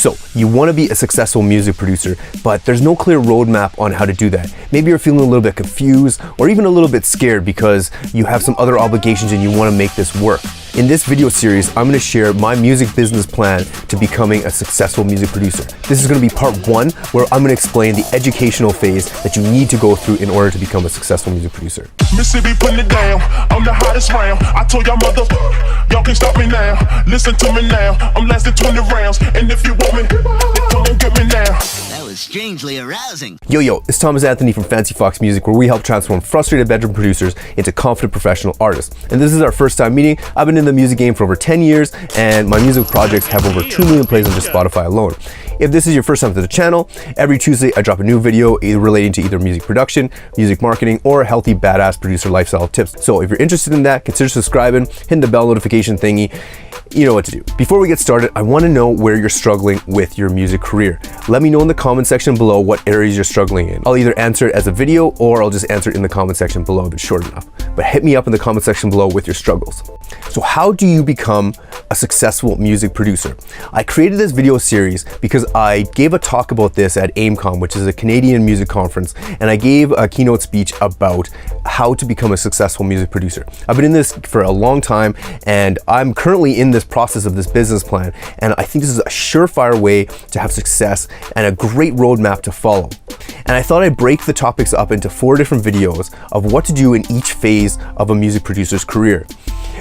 So you want to be a successful music producer, but there's no clear roadmap on how to do that. Maybe you're feeling a little bit confused or even a little bit scared because you have some other obligations and you want to make this work. In this video series, I'm going to share my music business plan to becoming a successful music producer. This is going to be part one, where I'm going to explain the educational phase that you need to go through in order to become a successful music producer. Mississippi putting it down, I'm the hottest round. I told y'all y'all can't stop me now. Listen to me now, I'm lasting 20 rounds. And if you want me, then come and get me now. That was strangely arousing. Yo, it's Thomas Anthony from Fancy Fox Music, where we help transform frustrated bedroom producers into confident professional artists. And this is our first time meeting. I've been in the music game for over 10 years, and my music projects have over 2 million plays on just Spotify alone. If this is your first time to the channel, every Tuesday I drop a new video relating to either music production, music marketing, or healthy badass producer lifestyle tips. So if you're interested in that, consider subscribing, hitting the bell notification thingy. You know what to do. Before we get started, I want to know where you're struggling with your music career. Let me know in the comment section below what areas you're struggling in. I'll either answer it as a video or I'll just answer it in the comment section below if it's short enough. But hit me up in the comment section below with your struggles. So how do you become a successful music producer? I created this video series because I gave a talk about this at AIMCOM, which is a Canadian music conference, and I gave a keynote speech about how to become a successful music producer. I've been in this for a long time, and I'm currently in this process of this business plan, and I think this is a surefire way to have success and a great roadmap to follow. And I thought I'd break the topics up into 4 different videos of what to do in each phase of a music producer's career.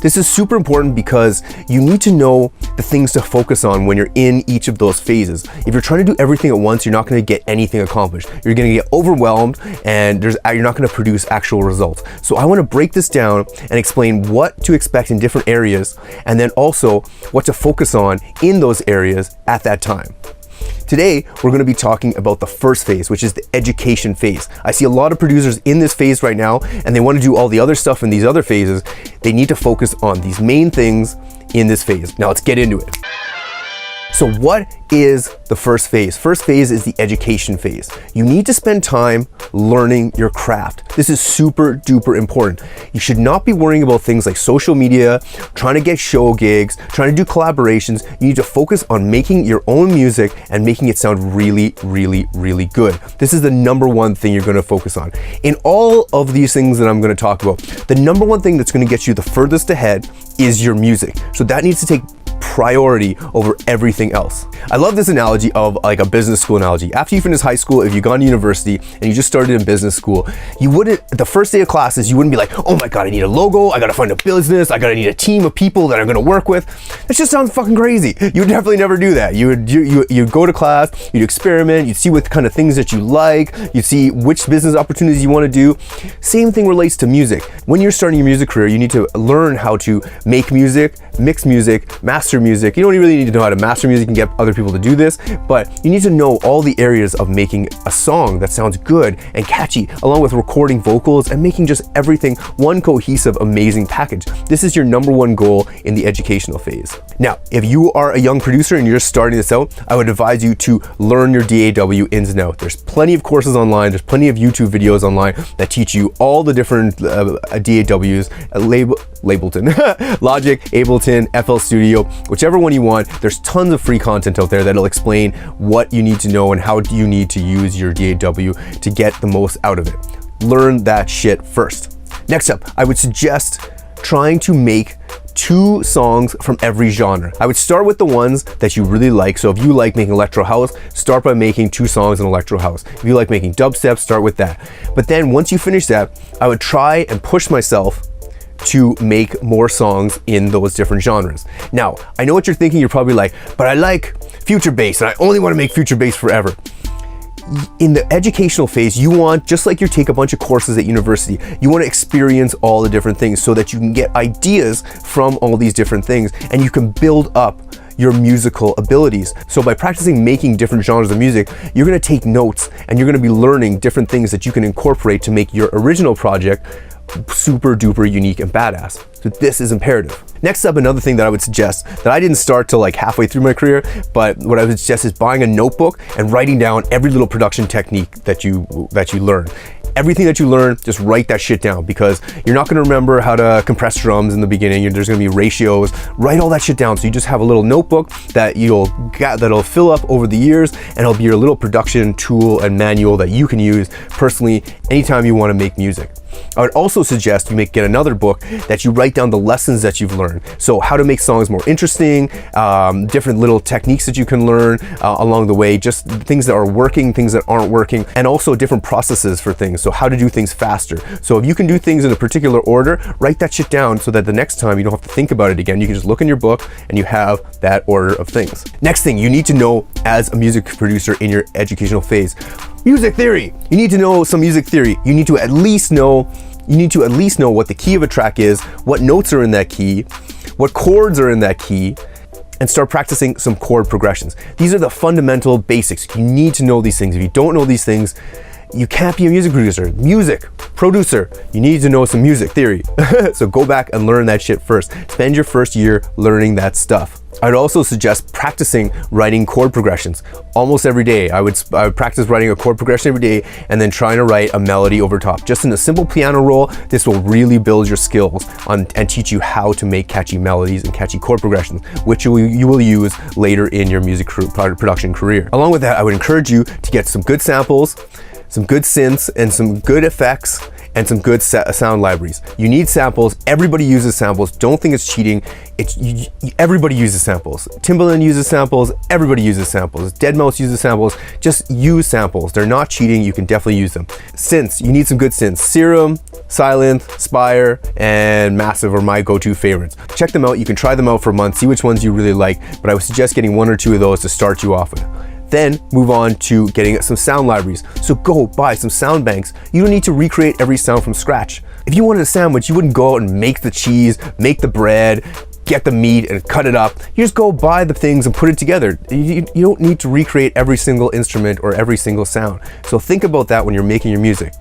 This is super important because you need to know the things to focus on when you're in each of those phases. If you're trying to do everything at once, you're not going to get anything accomplished. You're going to get overwhelmed and you're not going to produce actual results. So I want to break this down and explain what to expect in different areas, and then also what to focus on in those areas at that time. Today, we're going to be talking about the first phase, which is the education phase. I see a lot of producers in this phase right now, and they want to do all the other stuff in these other phases. They need to focus on these main things in this phase. Now let's get into it. So what is the first phase? First phase is the education phase. You need to spend time learning your craft. This is super duper important. You should not be worrying about things like social media, trying to get show gigs, trying to do collaborations. You need to focus on making your own music and making it sound really, really, really good. This is the number one thing you're going to focus on. In all of these things that I'm going to talk about, the number one thing that's going to get you the furthest ahead is your music. So that needs to take priority over everything else. I love this analogy of like a business school analogy. After you finish high school, if you've gone to university and you just started in business school, you wouldn't, the first day of classes, you wouldn't be like, oh my God, I need a logo, I gotta find a business, I gotta need a team of people that I'm gonna work with. That just sounds fucking crazy. You would definitely never do that. You'd go to class, you'd experiment, you'd see what kind of things that you like, you'd see which business opportunities you wanna do. Same thing relates to music. When you're starting your music career, you need to learn how to make music, mix music, master music. You don't really need to know how to master music and get other people to do this, but you need to know all the areas of making a song that sounds good and catchy, along with recording vocals and making just everything one cohesive, amazing package. This is your number one goal in the educational phase. Now, if you are a young producer and you're just starting this out, I would advise you to learn your DAW ins and out. There's plenty of courses online, there's plenty of YouTube videos online that teach you all the different DAWs, Labelton, Logic, Ableton, FL Studio, whichever one you want. There's tons of free content out there that'll explain what you need to know and how you need to use your DAW to get the most out of it. Learn that shit first. Next up, I would suggest trying to make 2 songs from every genre. I would start with the ones that you really like. So if you like making electro house, start by making 2 songs in electro house. If you like making dubstep, start with that. But then once you finish that, I would try and push myself to make more songs in those different genres. Now, I know what you're thinking. You're probably like, but I like future bass and I only want to make future bass forever. In the educational phase, you want, just like you take a bunch of courses at university, you want to experience all the different things so that you can get ideas from all these different things and you can build up your musical abilities. So by practicing making different genres of music, you're going to take notes and you're going to be learning different things that you can incorporate to make your original project super duper unique and badass. So this is imperative. Next up, another thing that I would suggest that I didn't start till like halfway through my career, but what I would suggest is buying a notebook and writing down every little production technique that you learn. everything that you learn, just write that shit down, because you're not going to remember how to compress drums in the beginning. There's going to be ratios. Write all that shit down, so you just have a little notebook that'll fill up over the years, and it'll be your little production tool and manual that you can use personally anytime you want to make music. I would also suggest you get another book that you write down the lessons that you've learned. So how to make songs more interesting, different little techniques that you can learn along the way, just things that are working, things that aren't working, and also different processes for things. So how to do things faster. So if you can do things in a particular order, write that shit down so that the next time you don't have to think about it again. You can just look in your book and you have that order of things. Next thing you need to know as a music producer in your educational phase: music theory. You need to know some music theory. You need to at least know what the key of a track is, what notes are in that key, what chords are in that key, and start practicing some chord progressions. These are the fundamental basics. You need to know these things. If you don't know these things, you can't be a music producer. You need to know some music theory. So go back and learn that shit first. Spend your first year learning that stuff. I'd also suggest practicing writing chord progressions almost every day. I would practice writing a chord progression every day and then trying to write a melody over top. Just in a simple piano roll, this will really build your skills and teach you how to make catchy melodies and catchy chord progressions, which you will use later in your music production career. Along with that, I would encourage you to get some good samples, some good synths, and some good effects, and some good sound libraries. You need samples. Everybody uses samples. Don't think it's cheating. Everybody uses samples. Timbaland uses samples. Everybody uses samples. Deadmau5 uses samples. Just use samples. They're not cheating. You can definitely use them. Synths. You need some good synths. Serum, Sylenth, Spire, and Massive are my go-to favorites. Check them out. You can try them out for a month. See which ones you really like. But I would suggest getting one or two of those to start you off with. Then move on to getting some sound libraries. So go buy some sound banks. You don't need to recreate every sound from scratch. If you wanted a sandwich, you wouldn't go out and make the cheese, make the bread, get the meat and cut it up. You just go buy the things and put it together. You don't need to recreate every single instrument or every single sound. So think about that when you're making your music.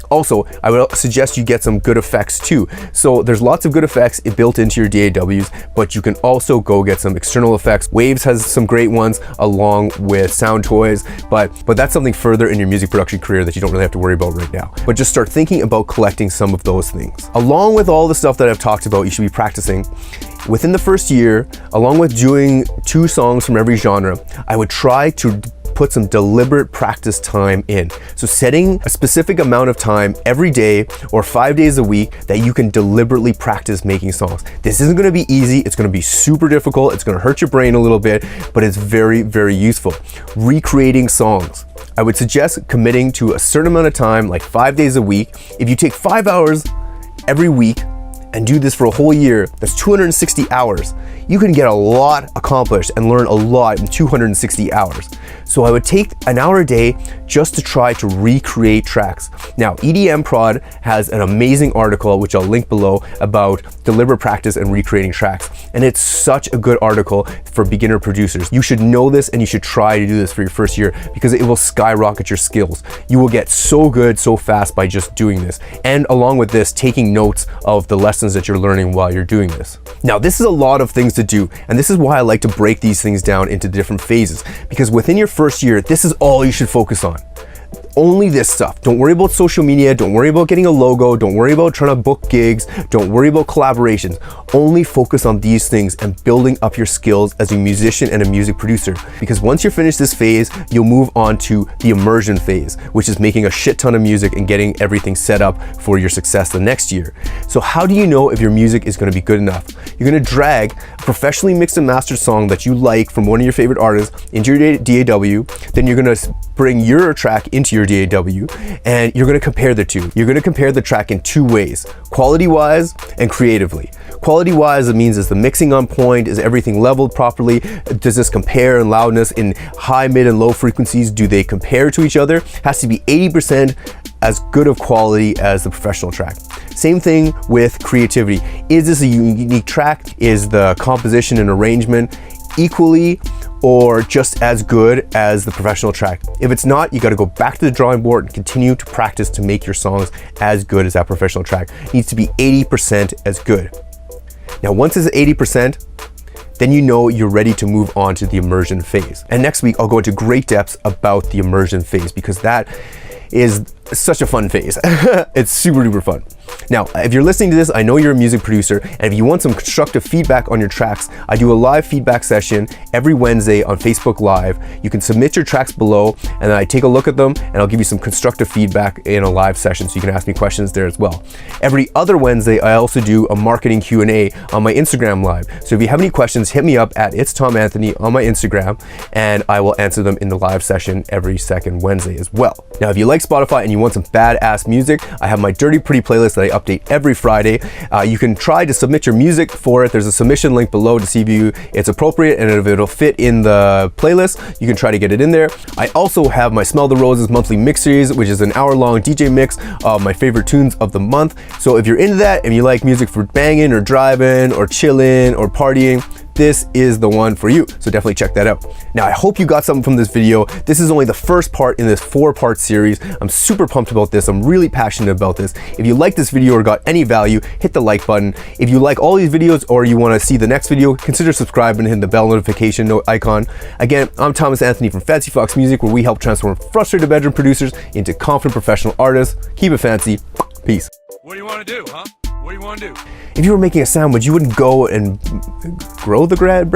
Also, I would suggest you get some good effects too. So there's lots of good effects built into your DAWs, but you can also go get some external effects. Waves has some great ones along with Soundtoys, but that's something further in your music production career that you don't really have to worry about right now. But just start thinking about collecting some of those things. Along with all the stuff that I've talked about, you should be practicing. Within the first year, along with doing 2 songs from every genre, I would try to put some deliberate practice time in. So setting a specific amount of time every day or 5 days a week that you can deliberately practice making songs. This isn't going to be easy. It's going to be super difficult. It's going to hurt your brain a little bit, but it's very, very useful. Recreating songs. I would suggest committing to a certain amount of time, like 5 days a week. If you take 5 hours every week and do this for a whole year, that's 260 hours. You can get a lot accomplished and learn a lot in 260 hours. So I would take an hour a day just to try to recreate tracks. Now, EDM Prod has an amazing article, which I'll link below, about deliberate practice and recreating tracks. And it's such a good article for beginner producers. You should know this and you should try to do this for your first year because it will skyrocket your skills. You will get so good so fast by just doing this. And along with this, taking notes of the lessons that you're learning while you're doing this. Now, this is a lot of things to do, and this is why I like to break these things down into different phases, because within your first year, this is all you should focus on. Only this stuff. Don't worry about social media. Don't worry about getting a logo. Don't worry about trying to book gigs. Don't worry about collaborations. Only focus on these things and building up your skills as a musician and a music producer. Because once you're finished this phase, you'll move on to the immersion phase, which is making a shit ton of music and getting everything set up for your success the next year. So how do you know if your music is going to be good enough? You're going to drag a professionally mixed and mastered song that you like from one of your favorite artists into your DAW. Then you're going to bring your track into your DAW and you're going to compare the two. You're going to compare the track in 2 ways, quality-wise and creatively. Quality-wise, it means is the mixing on point? Is everything leveled properly? Does this compare in loudness in high, mid, and low frequencies? Do they compare to each other? Has to be 80% as good of quality as the professional track. Same thing with creativity. Is this a unique track? Is the composition and arrangement equally or just as good as the professional track? If it's not, you got to go back to the drawing board and continue to practice to make your songs as good as that professional track. It needs to be 80% as good. Now, once it's 80%, then you know you're ready to move on to the immersion phase. And next week, I'll go into great depths about the immersion phase because that is such a fun phase. It's super duper fun. Now, if you're listening to this, I know you're a music producer, and if you want some constructive feedback on your tracks, I do a live feedback session every Wednesday on Facebook Live. You can submit your tracks below, and then I take a look at them, and I'll give you some constructive feedback in a live session, so you can ask me questions there as well. Every other Wednesday, I also do a marketing Q&A on my Instagram Live. So if you have any questions, hit me up at It's Tom Anthony on my Instagram, and I will answer them in the live session every second Wednesday as well. Now, if you like Spotify and you want some badass music, I have my Dirty Pretty playlist that I update every Friday. You can try to submit your music for it. There's a submission link below to see if it's appropriate, and if it'll fit in the playlist, you can try to get it in there. I also have my Smell the Roses monthly mix series, which is an hour-long DJ mix of my favorite tunes of the month. So if you're into that and you like music for banging or driving or chilling or partying, this is the one for you. So definitely check that out. Now, I hope you got something from this video. This is only the first part in this 4-part series. I'm super pumped about this. I'm really passionate about this. If you like this video or got any value, hit the like button. If you like all these videos or you want to see the next video, consider subscribing and hitting the bell notification icon. Again, I'm Thomas Anthony from Fancy Fox Music, where we help transform frustrated bedroom producers into confident professional artists. Keep it fancy. Peace. What do you want to do, huh? What do you want to do? If you were making a sandwich, you wouldn't go and grow the bread?